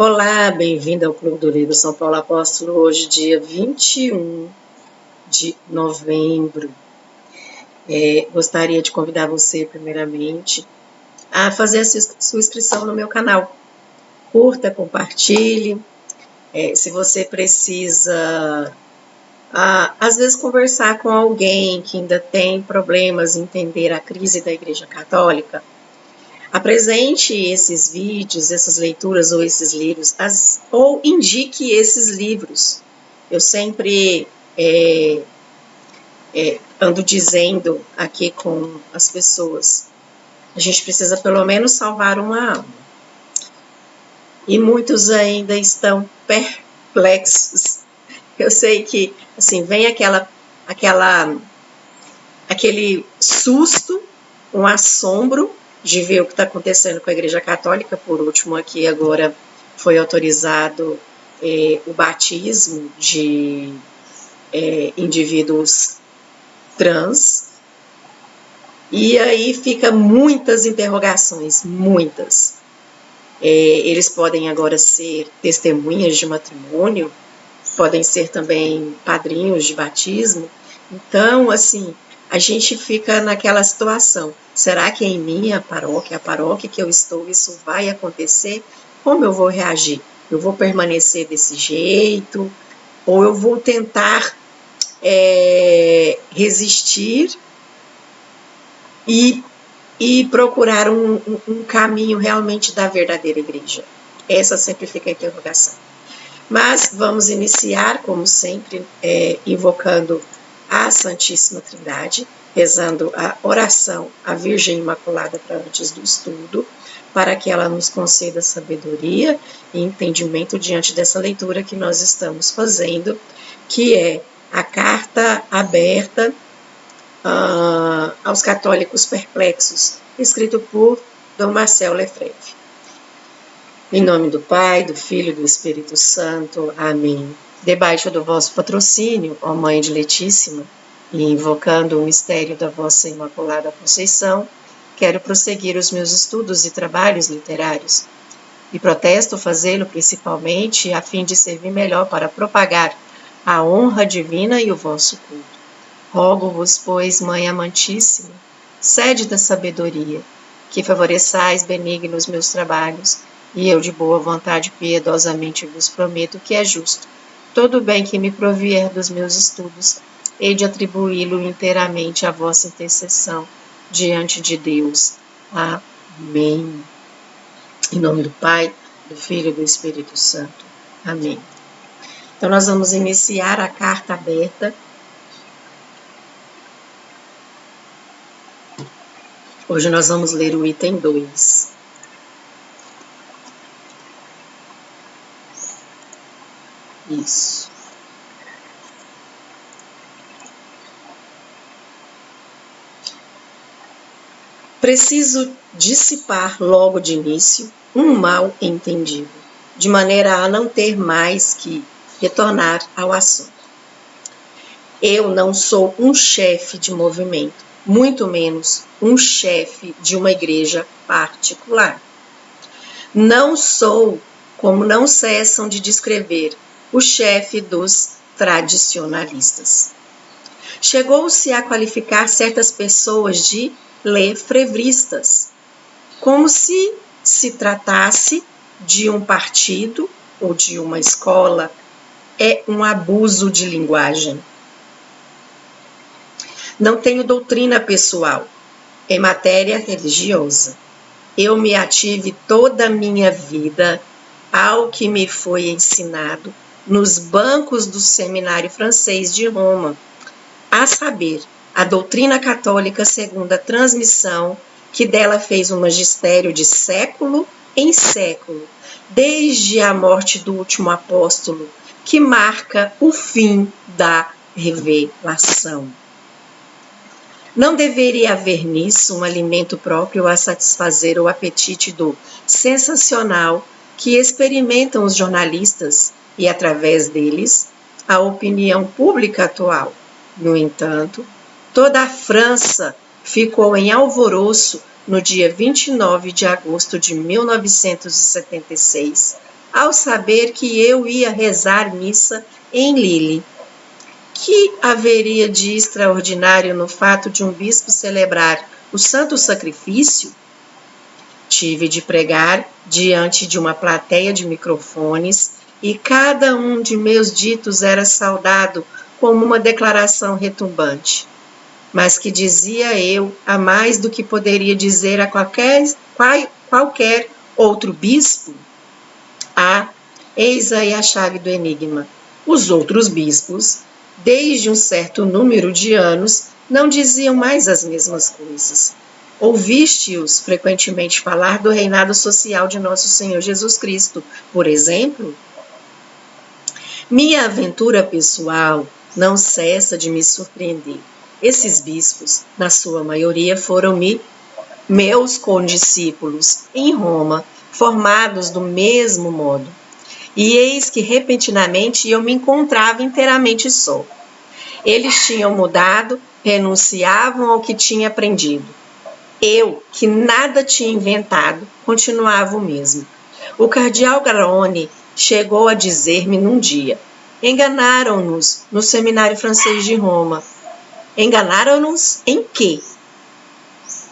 Olá, bem-vindo ao Clube do Livro São Paulo Apóstolo, hoje dia 21 de novembro. Gostaria de convidar você, primeiramente, a fazer a sua inscrição no meu canal. Curta, compartilhe. Se você precisa, às vezes, conversar com alguém que ainda tem problemas em entender a crise da Igreja Católica, apresente esses vídeos, essas leituras ou esses livros, ou indique esses livros. Eu sempre ando dizendo aqui com as pessoas, a gente precisa pelo menos salvar uma alma. E muitos ainda estão perplexos. Eu sei que, assim, vem aquele susto, um assombro de ver o que está acontecendo com a Igreja Católica. Por último, aqui agora foi autorizado o batismo de indivíduos trans. E aí fica muitas interrogações, muitas. Eles podem agora ser testemunhas de matrimônio, podem ser também padrinhos de batismo. Então, assim, a gente fica naquela situação. Será que em minha paróquia, a paróquia que eu estou, isso vai acontecer? Como eu vou reagir? Eu vou permanecer desse jeito? Ou eu vou tentar resistir e procurar um caminho realmente da verdadeira igreja? Essa sempre fica a interrogação. Mas vamos iniciar, como sempre, invocando a Santíssima Trindade, rezando a oração à Virgem Imaculada para antes do estudo, para que ela nos conceda sabedoria e entendimento diante dessa leitura que nós estamos fazendo, que é a carta aberta aos católicos perplexos, escrito por Dom Marcel Lefebvre. Em nome do Pai, do Filho e do Espírito Santo. Amém. Debaixo do vosso patrocínio, ó Mãe diletíssima, e invocando o mistério da vossa Imaculada Conceição, quero prosseguir os meus estudos e trabalhos literários. E protesto fazê-lo principalmente a fim de servir melhor para propagar a honra divina e o vosso culto. Rogo-vos, pois, Mãe amantíssima, sede da sabedoria, que favoreçais benignos meus trabalhos, e eu de boa vontade piedosamente vos prometo que é justo. Todo o bem que me provier dos meus estudos, hei de atribuí-lo inteiramente à vossa intercessão diante de Deus. Amém. Em nome do Pai, do Filho e do Espírito Santo. Amém. Então nós vamos iniciar a carta aberta. Hoje nós vamos ler o item 2. Isso. Preciso dissipar logo de início um mal entendido, de maneira a não ter mais que retornar ao assunto. Eu não sou um chefe de movimento, muito menos um chefe de uma igreja particular. Não sou, como não cessam de descrever, o chefe dos tradicionalistas. Chegou-se a qualificar certas pessoas de lefebvristas, como se tratasse de um partido ou de uma escola. É um abuso de linguagem. Não tenho doutrina pessoal em matéria religiosa. Eu me ative toda a minha vida ao que me foi ensinado nos bancos do seminário francês de Roma, a saber, a doutrina católica segundo a transmissão que dela fez um magistério de século em século, desde a morte do último apóstolo, que marca o fim da revelação. Não deveria haver nisso um alimento próprio a satisfazer o apetite do sensacional que experimentam os jornalistas e, através deles, a opinião pública atual. No entanto, toda a França ficou em alvoroço no dia 29 de agosto de 1976, ao saber que eu ia rezar missa em Lille. Que haveria de extraordinário no fato de um bispo celebrar o santo sacrifício? Tive de pregar diante de uma plateia de microfones e cada um de meus ditos era saudado como uma declaração retumbante, mas que dizia eu a mais do que poderia dizer a qualquer outro bispo? Eis aí a chave do enigma. Os outros bispos, desde um certo número de anos, não diziam mais as mesmas coisas. Ouviste-os frequentemente falar do reinado social de nosso Senhor Jesus Cristo, por exemplo? Minha aventura pessoal não cessa de me surpreender. Esses bispos, na sua maioria, foram meus condiscípulos em Roma, formados do mesmo modo. E eis que repentinamente eu me encontrava inteiramente só. Eles tinham mudado, renunciavam ao que tinha aprendido. Eu, que nada tinha inventado, continuava o mesmo. O cardeal Garrone chegou a dizer-me num dia: enganaram-nos no seminário francês de Roma. Enganaram-nos em quê?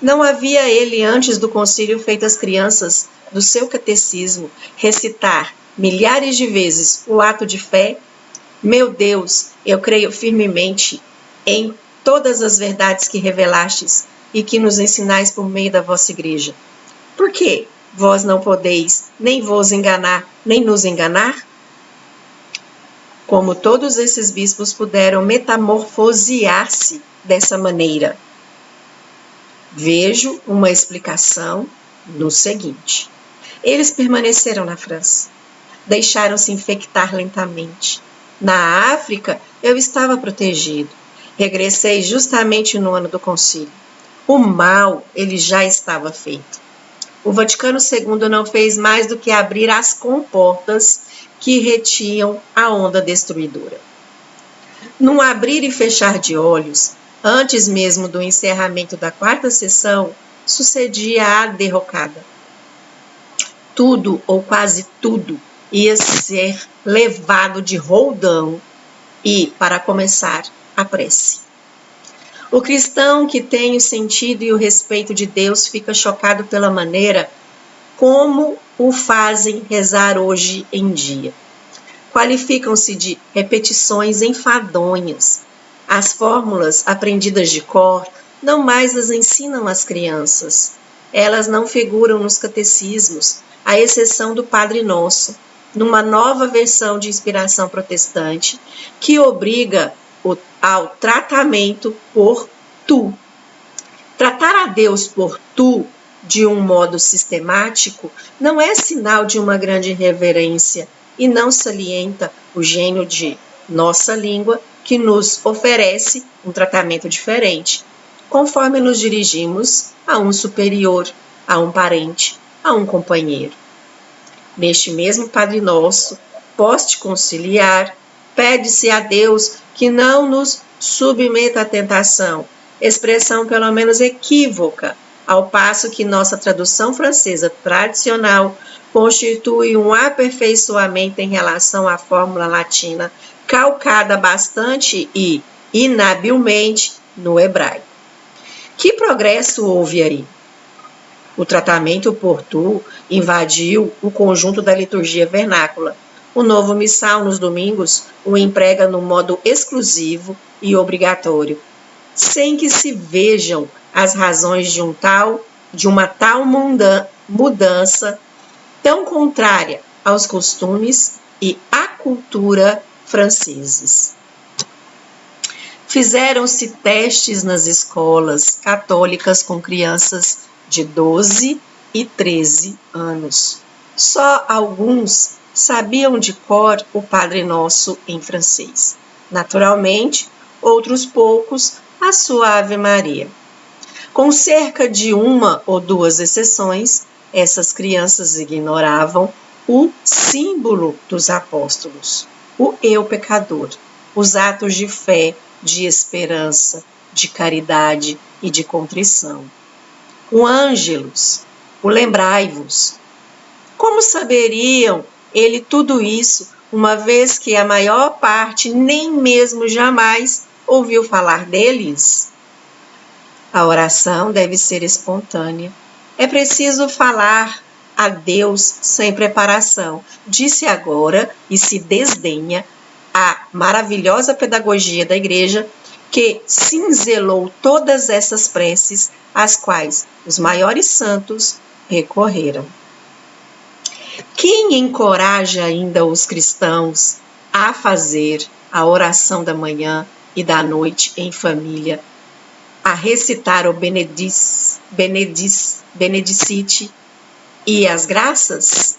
Não havia ele, antes do concílio, feito as crianças do seu catecismo recitar milhares de vezes o ato de fé? Meu Deus, eu creio firmemente em todas as verdades que revelastes e que nos ensinais por meio da vossa igreja. Por quê? Vós não podeis nem vos enganar, nem nos enganar? Como todos esses bispos puderam metamorfosear-se dessa maneira? Vejo uma explicação no seguinte. Eles permaneceram na França. Deixaram-se infectar lentamente. Na África, eu estava protegido. Regressei justamente no ano do concílio. O mal, ele já estava feito. O Vaticano II não fez mais do que abrir as comportas que retinham a onda destruidora. Num abrir e fechar de olhos, antes mesmo do encerramento da quarta sessão, sucedia a derrocada. Tudo, ou quase tudo, ia ser levado de roldão e, para começar, a prece. O cristão que tem o sentido e o respeito de Deus fica chocado pela maneira como o fazem rezar hoje em dia. Qualificam-se de repetições enfadonhas. As fórmulas aprendidas de cor não mais as ensinam às crianças. Elas não figuram nos catecismos, à exceção do Padre Nosso, numa nova versão de inspiração protestante, que obriga ao tratamento por tu. Tratar a Deus por tu, de um modo sistemático, não é sinal de uma grande reverência e não salienta o gênio de nossa língua, que nos oferece um tratamento diferente, conforme nos dirigimos a um superior, a um parente, a um companheiro. Neste mesmo Padre Nosso, post-conciliar, pede-se a Deus que não nos submeta à tentação, expressão pelo menos equívoca, ao passo que nossa tradução francesa tradicional constitui um aperfeiçoamento em relação à fórmula latina, calcada bastante e inabilmente no hebraico. Que progresso houve aí? O tratamento por tu invadiu o conjunto da liturgia vernácula. O novo missal nos domingos o emprega no modo exclusivo e obrigatório, sem que se vejam as razões de uma tal mudança tão contrária aos costumes e à cultura franceses. Fizeram-se testes nas escolas católicas com crianças de 12 e 13 anos. Só alguns sabiam de cor o Padre Nosso em francês. Naturalmente, outros poucos a sua Ave Maria. Com cerca de uma ou duas exceções, essas crianças ignoravam o símbolo dos apóstolos, o eu pecador, os atos de fé, de esperança, de caridade e de contrição. O Ângelus, o Lembrai-vos. Como saberiam ele tudo isso, uma vez que a maior parte nem mesmo jamais ouviu falar deles? A oração deve ser espontânea. É preciso falar a Deus sem preparação. Disse agora, e se desdenha, a maravilhosa pedagogia da Igreja, que cinzelou todas essas preces, às quais os maiores santos recorreram. Quem encoraja ainda os cristãos a fazer a oração da manhã e da noite em família, a recitar o Benedicite e as graças?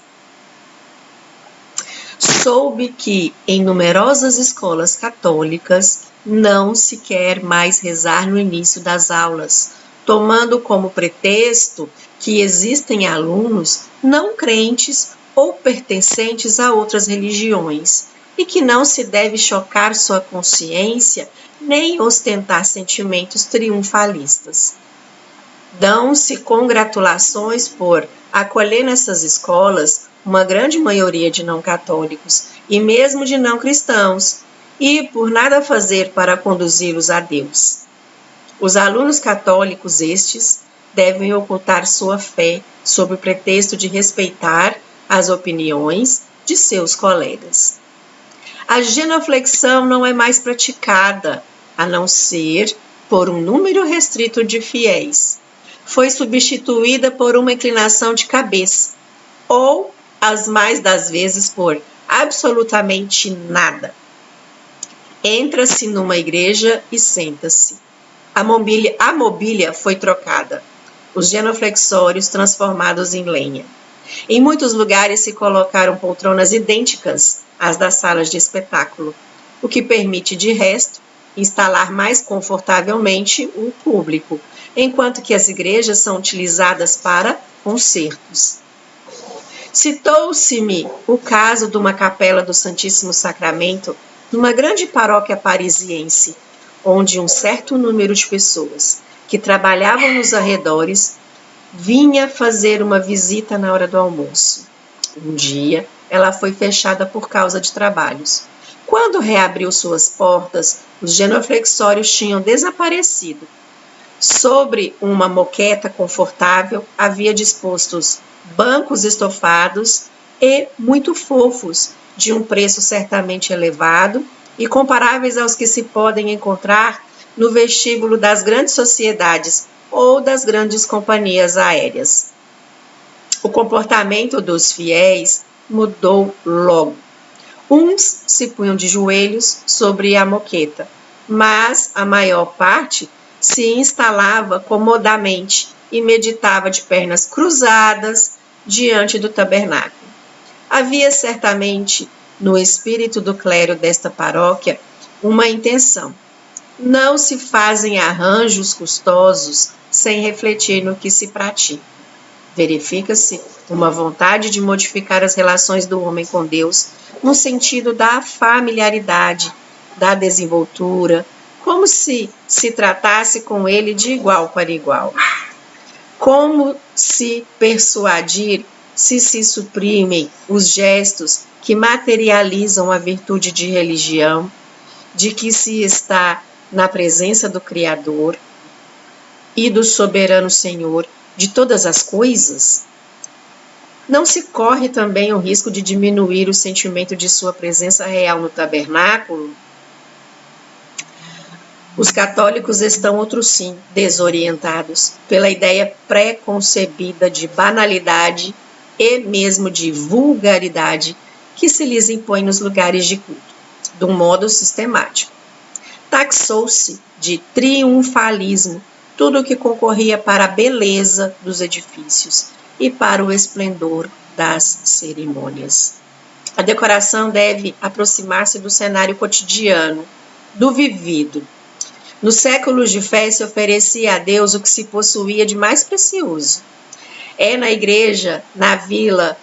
Soube que em numerosas escolas católicas não se quer mais rezar no início das aulas, tomando como pretexto que existem alunos não crentes ou pertencentes a outras religiões, e que não se deve chocar sua consciência nem ostentar sentimentos triunfalistas. Dão-se congratulações por acolher nessas escolas uma grande maioria de não católicos e mesmo de não cristãos, e por nada fazer para conduzi-los a Deus. Os alunos católicos estes devem ocultar sua fé sob o pretexto de respeitar as opiniões de seus colegas. A genuflexão não é mais praticada, a não ser por um número restrito de fiéis. Foi substituída por uma inclinação de cabeça, ou, as mais das vezes, por absolutamente nada. Entra-se numa igreja e senta-se. A mobília foi trocada, os genuflexórios transformados em lenha. Em muitos lugares se colocaram poltronas idênticas às das salas de espetáculo, o que permite, de resto, instalar mais confortavelmente o público, enquanto que as igrejas são utilizadas para concertos. Citou-se-me o caso de uma capela do Santíssimo Sacramento numa grande paróquia parisiense, onde um certo número de pessoas que trabalhavam nos arredores vinha fazer uma visita na hora do almoço. Um dia, ela foi fechada por causa de trabalhos. Quando reabriu suas portas, os genuflexórios tinham desaparecido. Sobre uma moqueta confortável, havia dispostos bancos estofados e muito fofos, de um preço certamente elevado e comparáveis aos que se podem encontrar no vestíbulo das grandes sociedades ou das grandes companhias aéreas. O comportamento dos fiéis mudou logo. Uns se punham de joelhos sobre a moqueta, mas a maior parte se instalava comodamente e meditava de pernas cruzadas diante do tabernáculo. Havia certamente no espírito do clero desta paróquia uma intenção. Não se fazem arranjos custosos sem refletir no que se pratica. Verifica-se uma vontade de modificar as relações do homem com Deus no sentido da familiaridade, da desenvoltura, como se tratasse com ele de igual para igual. Como se persuadir se suprimem os gestos que materializam a virtude de religião, de que se está na presença do Criador e do soberano Senhor de todas as coisas? Não se corre também o risco de diminuir o sentimento de sua presença real no tabernáculo? Os católicos estão, outro sim, desorientados pela ideia pré-concebida de banalidade e mesmo de vulgaridade que se lhes impõe nos lugares de culto, de um modo sistemático. Taxou-se de triunfalismo tudo o que concorria para a beleza dos edifícios e para o esplendor das cerimônias. A decoração deve aproximar-se do cenário cotidiano, do vivido. Nos séculos de fé se oferecia a Deus o que se possuía de mais precioso. É na igreja, na vila,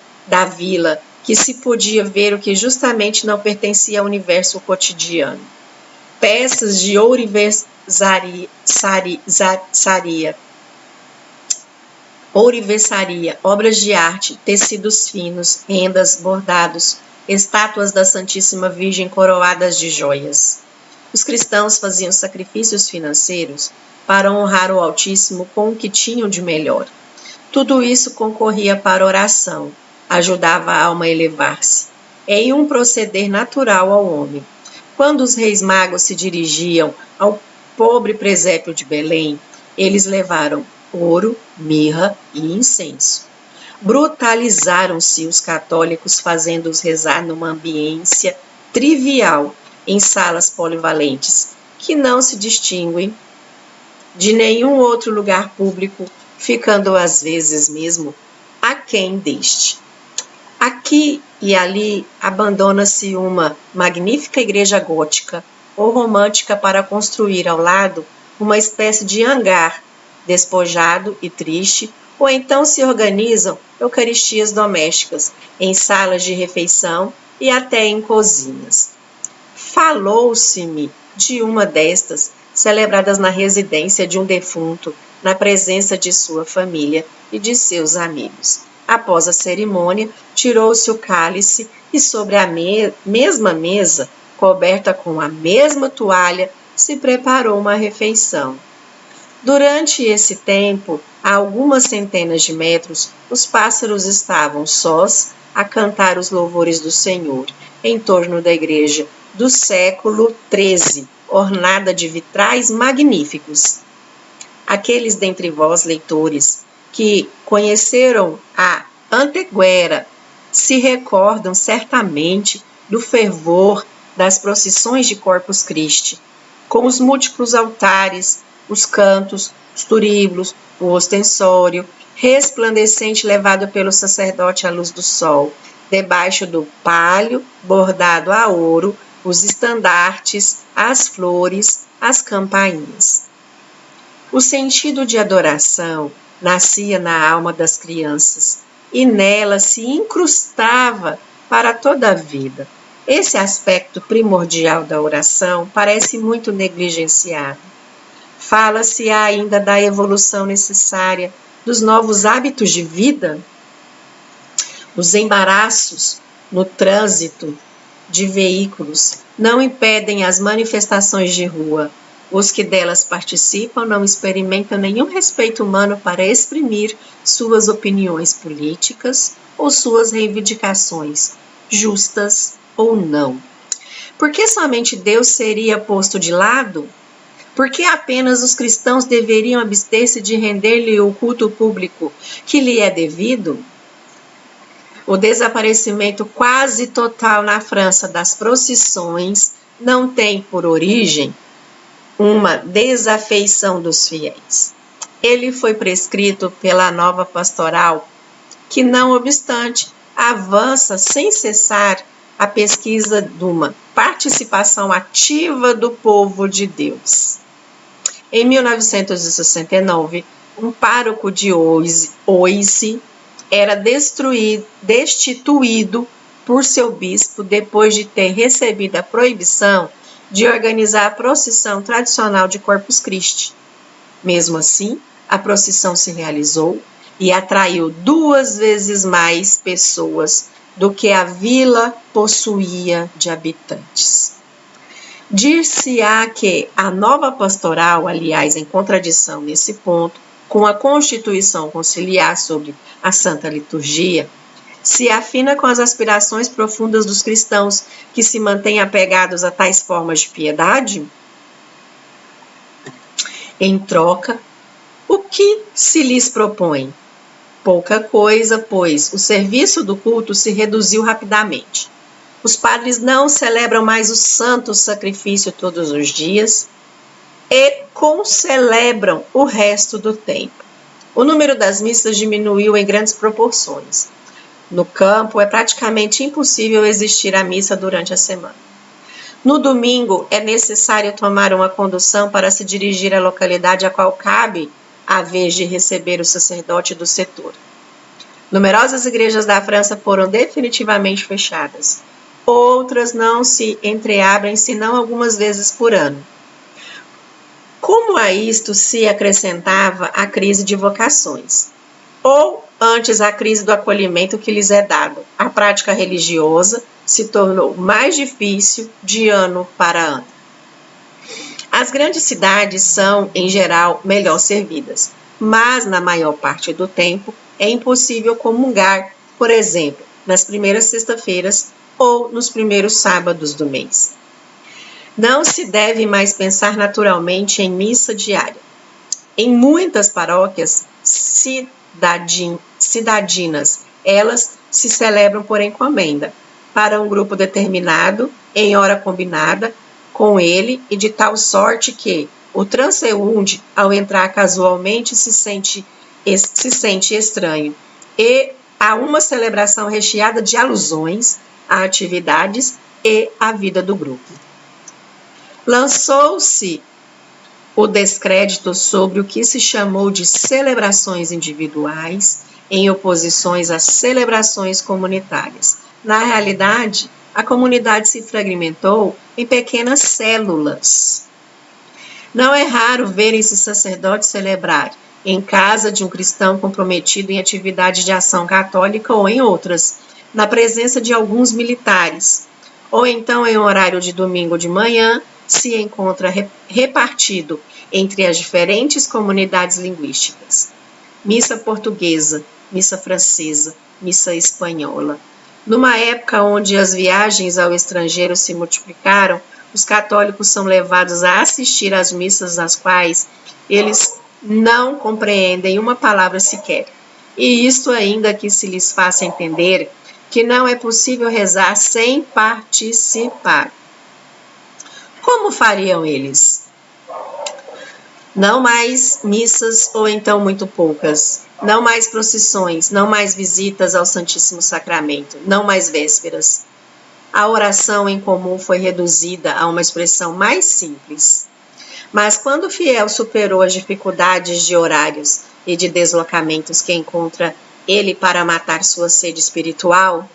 que se podia ver o que justamente não pertencia ao universo cotidiano. Peças de ourivesaria, obras de arte, tecidos finos, rendas, bordados, estátuas da Santíssima Virgem coroadas de joias. Os cristãos faziam sacrifícios financeiros para honrar o Altíssimo com o que tinham de melhor. Tudo isso concorria para a oração, ajudava a alma a elevar-se. Em um proceder natural ao homem. Quando os reis magos se dirigiam ao pobre presépio de Belém, eles levaram ouro, mirra e incenso. Brutalizaram-se os católicos, fazendo-os rezar numa ambiência trivial, em salas polivalentes, que não se distinguem de nenhum outro lugar público, ficando às vezes mesmo aquém deste. Aqui e ali abandona-se uma magnífica igreja gótica ou romântica para construir ao lado uma espécie de hangar, despojado e triste, ou então se organizam eucaristias domésticas em salas de refeição e até em cozinhas. Falou-se-me de uma destas, celebradas na residência de um defunto, na presença de sua família e de seus amigos. Após a cerimônia, tirou-se o cálice e sobre a mesma mesa, coberta com a mesma toalha, se preparou uma refeição. Durante esse tempo, a algumas centenas de metros, os pássaros estavam sós a cantar os louvores do Senhor, em torno da igreja do século XIII, ornada de vitrais magníficos. Aqueles dentre vós, leitores, que conheceram a Antequera, se recordam certamente do fervor das procissões de Corpus Christi, com os múltiplos altares, os cantos, os turíbulos, o ostensório, resplandecente levado pelo sacerdote à luz do sol, debaixo do palho bordado a ouro, os estandartes, as flores, as campainhas. O sentido de adoração nascia na alma das crianças e nela se incrustava para toda a vida. Esse aspecto primordial da oração parece muito negligenciado. Fala-se ainda da evolução necessária dos novos hábitos de vida, os embaraços no trânsito de veículos não impedem as manifestações de rua. Os que delas participam não experimentam nenhum respeito humano para exprimir suas opiniões políticas ou suas reivindicações, justas ou não. Por que somente Deus seria posto de lado? Por que apenas os cristãos deveriam abster-se de render-lhe o culto público que lhe é devido? O desaparecimento quase total na França das procissões não tem por origem uma desafeição dos fiéis. Ele foi prescrito pela nova pastoral, que, não obstante, avança sem cessar a pesquisa de uma participação ativa do povo de Deus. Em 1969, um pároco de Oise era destituído por seu bispo depois de ter recebido a proibição de organizar a procissão tradicional de Corpus Christi. Mesmo assim, a procissão se realizou e atraiu 2 vezes mais pessoas do que a vila possuía de habitantes. Dir-se-á que a nova pastoral, aliás, em contradição nesse ponto, com a Constituição Conciliar sobre a Santa Liturgia, se afina com as aspirações profundas dos cristãos que se mantêm apegados a tais formas de piedade? Em troca, o que se lhes propõe? Pouca coisa, pois o serviço do culto se reduziu rapidamente. Os padres não celebram mais o santo sacrifício todos os dias e concelebram o resto do tempo. O número das missas diminuiu em grandes proporções. No campo, é praticamente impossível existir a missa durante a semana. No domingo, é necessário tomar uma condução para se dirigir à localidade a qual cabe a vez de receber o sacerdote do setor. Numerosas igrejas da França foram definitivamente fechadas. Outras não se entreabrem senão algumas vezes por ano. Como a isto se acrescentava a crise de vocações. ou antes a crise do acolhimento que lhes é dado. A prática religiosa se tornou mais difícil de ano para ano. As grandes cidades são, em geral, melhor servidas, mas na maior parte do tempo é impossível comungar, por exemplo, nas primeiras sextas-feiras ou nos primeiros sábados do mês. Não se deve mais pensar naturalmente em missa diária. Em muitas paróquias cidadinas, elas se celebram por encomenda, para um grupo determinado, em hora combinada, com ele, e de tal sorte que o transeunte, ao entrar casualmente, se sente estranho. E há uma celebração recheada de alusões a atividades e à vida do grupo. Lançou-se o descrédito sobre o que se chamou de celebrações individuais em oposições às celebrações comunitárias. Na realidade, a comunidade se fragmentou em pequenas células. Não é raro verem-se sacerdotes celebrar em casa de um cristão comprometido em atividade de ação católica ou em outras, na presença de alguns militares, ou então em horário de domingo de manhã, se encontra repartido entre as diferentes comunidades linguísticas. Missa portuguesa, missa francesa, missa espanhola. Numa época onde as viagens ao estrangeiro se multiplicaram, os católicos são levados a assistir às missas nas quais eles não compreendem uma palavra sequer. E isto ainda que se lhes faça entender que não é possível rezar sem participar. Como fariam eles? Não mais missas ou então muito poucas. Não mais procissões, não mais visitas ao Santíssimo Sacramento, não mais vésperas. A oração em comum foi reduzida a uma expressão mais simples. Mas quando o fiel superou as dificuldades de horários e de deslocamentos que encontra ele para matar sua sede espiritual,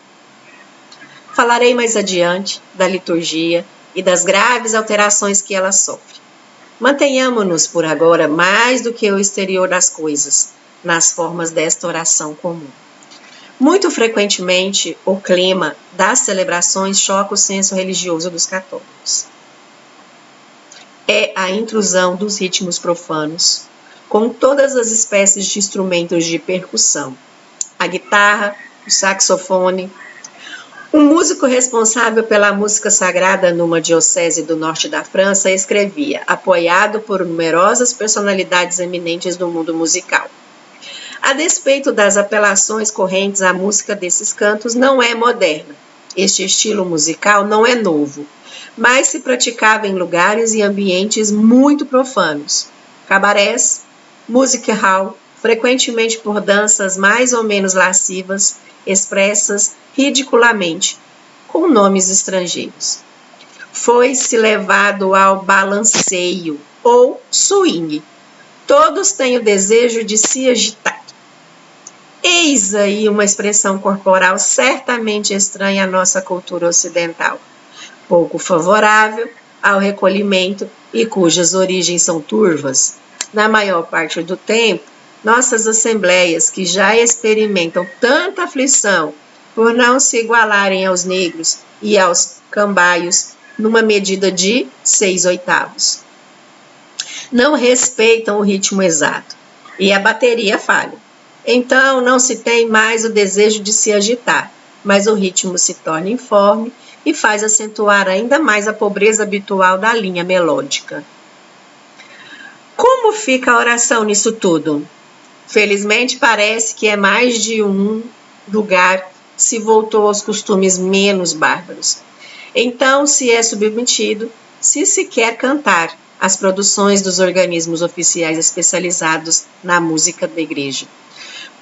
falarei mais adiante da liturgia e das graves alterações que ela sofre. Mantenhamo-nos, por agora, mais do que o exterior das coisas, nas formas desta oração comum. Muito frequentemente, o clima das celebrações choca o senso religioso dos católicos. É a intrusão dos ritmos profanos, com todas as espécies de instrumentos de percussão, a guitarra, o saxofone. Um músico responsável pela música sagrada numa diocese do norte da França escrevia, apoiado por numerosas personalidades eminentes do mundo musical. A despeito das apelações correntes, a música desses cantos não é moderna. Este estilo musical não é novo, mas se praticava em lugares e ambientes muito profanos. Cabarés, música hall, frequentemente por danças mais ou menos lascivas, expressas ridiculamente, com nomes estrangeiros. Foi-se levado ao balanceio ou swing. Todos têm o desejo de se agitar. Eis aí uma expressão corporal certamente estranha à nossa cultura ocidental, pouco favorável ao recolhimento e cujas origens são turvas. Na maior parte do tempo, nossas assembleias, que já experimentam tanta aflição por não se igualarem aos negros e aos cambaios numa medida de 6/8, não respeitam o ritmo exato e a bateria falha. Então, não se tem mais o desejo de se agitar, mas o ritmo se torna informe e faz acentuar ainda mais a pobreza habitual da linha melódica. Como fica a oração nisso tudo? Felizmente, parece que é mais de um lugar se voltou aos costumes menos bárbaros. Então, se é submetido, se quer cantar, as produções dos organismos oficiais especializados na música da igreja.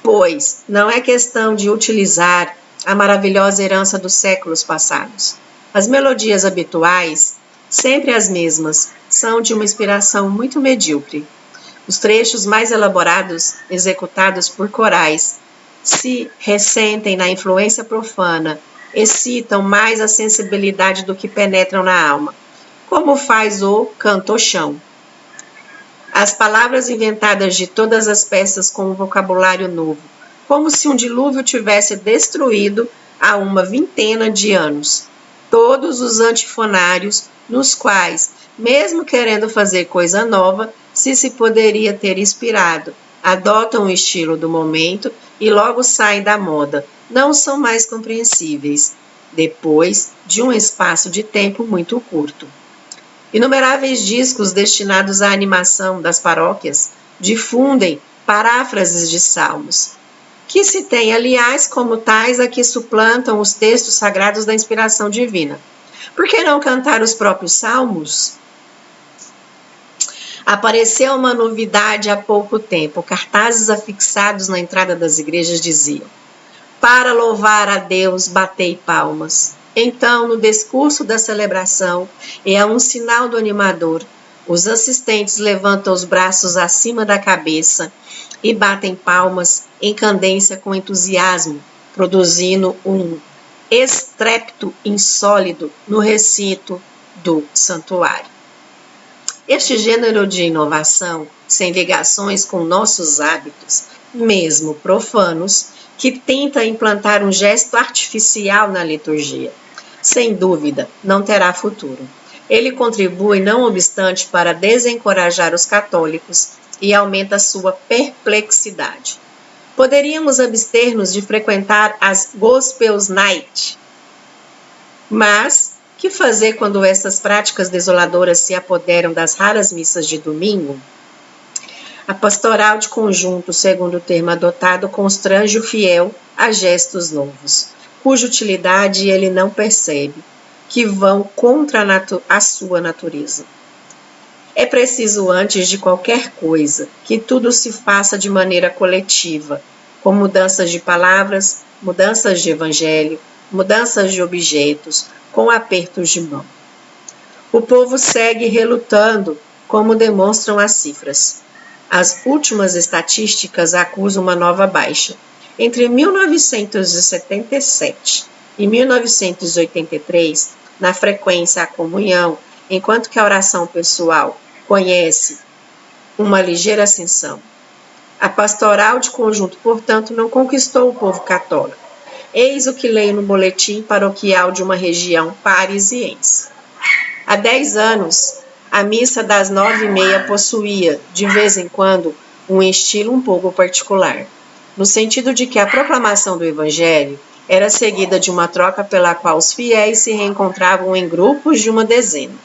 Pois não é questão de utilizar a maravilhosa herança dos séculos passados. As melodias habituais, sempre as mesmas, são de uma inspiração muito medíocre. Os trechos mais elaborados, executados por corais, se ressentem na influência profana, excitam mais a sensibilidade do que penetram na alma, como faz o cantochão. As palavras inventadas de todas as peças com um vocabulário novo, como se um dilúvio tivesse destruído há uma vintena de anos todos os antifonários nos quais, mesmo querendo fazer coisa nova, se poderia ter inspirado, adotam o estilo do momento e logo saem da moda, não são mais compreensíveis, depois de um espaço de tempo muito curto. Inumeráveis discos destinados à animação das paróquias difundem paráfrases de salmos, que se tem, aliás, como tais a que suplantam os textos sagrados da inspiração divina. Por que não cantar os próprios salmos? Apareceu uma novidade há pouco tempo. Cartazes afixados na entrada das igrejas diziam: para louvar a Deus, batei palmas. Então, no discurso da celebração, e a um sinal do animador, os assistentes levantam os braços acima da cabeça e batem palmas em cadência com entusiasmo, produzindo um estrépito insólito no recinto do santuário. Este gênero de inovação, sem ligações com nossos hábitos, mesmo profanos, que tenta implantar um gesto artificial na liturgia, sem dúvida, não terá futuro. Ele contribui, não obstante, para desencorajar os católicos e aumenta sua perplexidade. Poderíamos abster-nos de frequentar as Gospels Night, mas que fazer quando essas práticas desoladoras se apoderam das raras missas de domingo? A pastoral de conjunto, segundo o termo adotado, constrange o fiel a gestos novos, cuja utilidade ele não percebe, que vão contra a sua natureza. É preciso, antes de qualquer coisa, que tudo se faça de maneira coletiva, com mudanças de palavras, mudanças de evangelho, mudanças de objetos, com apertos de mão. O povo segue relutando, como demonstram as cifras. As últimas estatísticas acusam uma nova baixa. Entre 1977 e 1983, na frequência à comunhão, enquanto que a oração pessoal conhece uma ligeira ascensão. A pastoral de conjunto, portanto, não conquistou o povo católico. Eis o que leio no boletim paroquial de uma região parisiense. Há 10 anos, a missa das 9h30 possuía, de vez em quando, um estilo um pouco particular, no sentido de que a proclamação do Evangelho era seguida de uma troca pela qual os fiéis se reencontravam em grupos de uma dezena.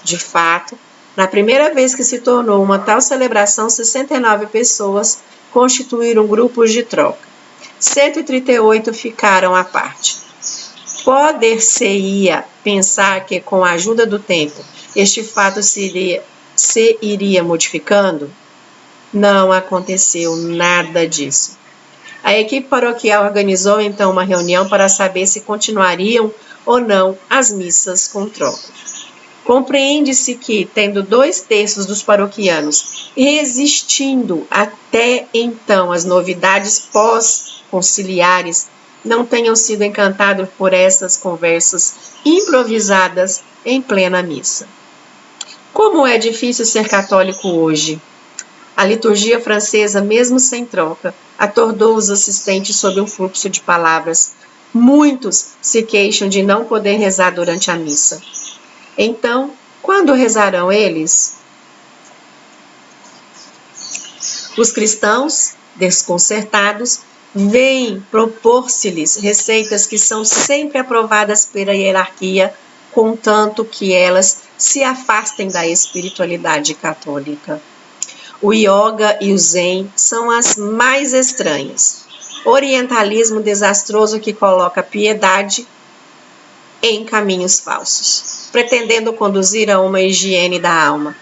De fato, na primeira vez que se tornou uma tal celebração, 69 pessoas constituíram grupos de troca. 138 ficaram à parte. Poder-se-ia pensar que, com a ajuda do tempo, este fato se iria modificando? Não aconteceu nada disso. A equipe paroquial organizou então uma reunião para saber se continuariam ou não as missas com troca. Compreende-se que, tendo 2/3 dos paroquianos resistindo até então às novidades pós-conciliares, não tenham sido encantados por essas conversas improvisadas em plena missa. Como é difícil ser católico hoje! A liturgia francesa, mesmo sem troca, atordou os assistentes sob um fluxo de palavras. Muitos se queixam de não poder rezar durante a missa. Então, quando rezarão eles? Os cristãos, desconcertados, vêm propor-se-lhes receitas que são sempre aprovadas pela hierarquia, contanto que elas se afastem da espiritualidade católica. O yoga e o zen são as mais estranhas. Orientalismo desastroso que coloca a piedade em caminhos falsos, pretendendo conduzir a uma higiene da alma.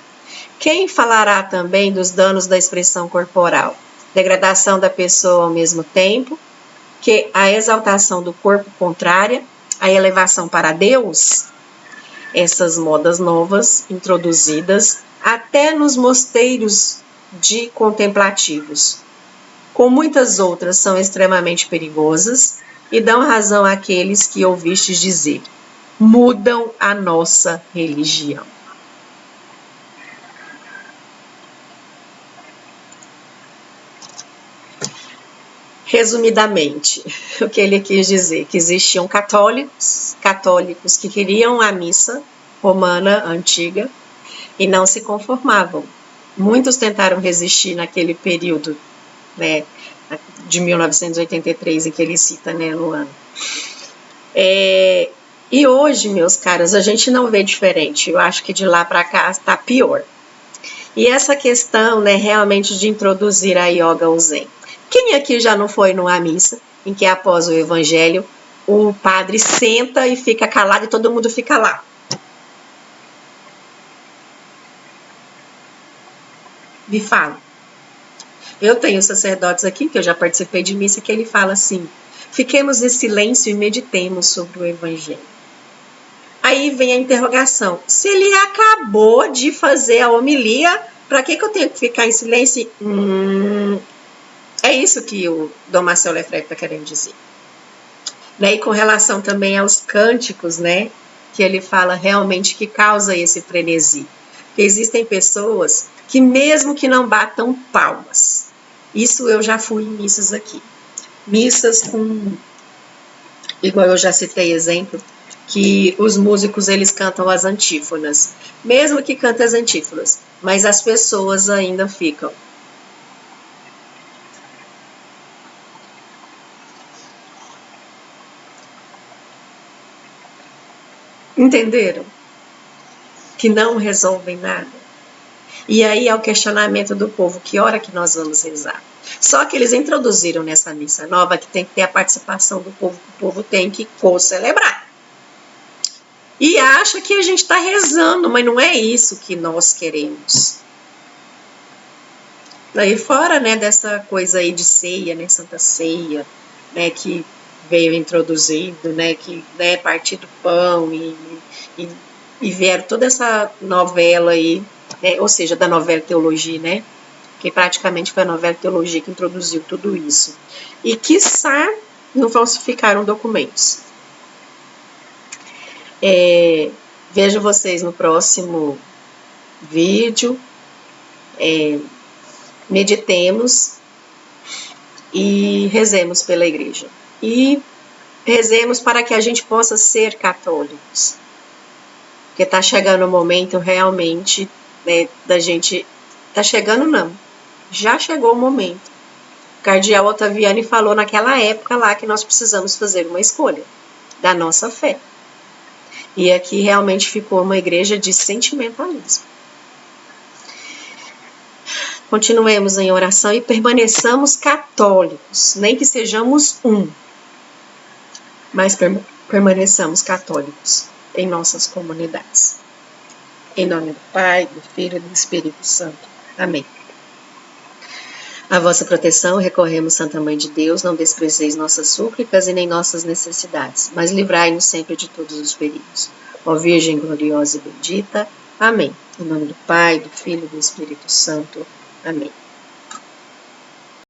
Quem falará também dos danos da expressão corporal? Degradação da pessoa ao mesmo tempo que a exaltação do corpo contrária à elevação para Deus? Essas modas novas, introduzidas até nos mosteiros de contemplativos, com muitas outras, são extremamente perigosas e dão razão àqueles que ouvistes dizer: mudam a nossa religião. Resumidamente, o que ele quis dizer, que existiam católicos que queriam a missa romana antiga e não se conformavam. Muitos tentaram resistir naquele período, né, de 1983, em que ele cita, né, no ano. E hoje, meus caros, a gente não vê diferente. Eu acho que de lá para cá está pior. E essa questão, né, realmente de introduzir a yoga ao zen. Quem aqui já não foi numa missa em que após o evangelho o padre senta e fica calado e todo mundo fica lá? Me fala. Eu tenho sacerdotes aqui, que eu já participei de missa, que ele fala assim: fiquemos em silêncio e meditemos sobre o evangelho. Aí vem a interrogação: se ele acabou de fazer a homilia, para que eu tenho que ficar em silêncio? É isso que o Dom Marcel Lefebvre está querendo dizer. Né? E com relação também aos cânticos, né? Que ele fala realmente que causa esse frenesi. Porque existem pessoas que mesmo que não batam palmas, isso eu já fui em missas aqui. Missas com, igual eu já citei exemplo, que os músicos eles cantam as antífonas. Mesmo que cantem as antífonas, mas as pessoas ainda ficam. Entenderam? Que não resolvem nada. E aí é o questionamento do povo: que hora que nós vamos rezar? Só que eles introduziram nessa missa nova que tem que ter a participação do povo, que o povo tem que co-celebrar. E acha que a gente está rezando, mas não é isso que nós queremos. Daí fora, né, dessa coisa aí de ceia, né, Santa Ceia, né, que veio introduzindo, né, que né, partir do pão e vieram toda essa novela aí, né, ou seja, da novela Teologia, né, que praticamente foi a novela Teologia que introduziu tudo isso. E quiçá não falsificaram documentos. Vejo vocês no próximo vídeo. Meditemos e rezemos pela igreja. E rezemos para que a gente possa ser católicos. Porque está chegando o momento realmente, né, da gente... Está chegando não, já chegou o momento. O cardeal Ottaviani falou naquela época lá que nós precisamos fazer uma escolha da nossa fé. E aqui realmente ficou uma igreja de sentimentalismo. Continuemos em oração e permaneçamos católicos, nem que sejamos mas permaneçamos católicos em nossas comunidades. Em nome do Pai, do Filho e do Espírito Santo. Amém. A vossa proteção recorremos, Santa Mãe de Deus, não desprezeis nossas súplicas e nem nossas necessidades, mas livrai-nos sempre de todos os perigos. Ó Virgem gloriosa e bendita. Amém. Em nome do Pai, do Filho e do Espírito Santo. Amém.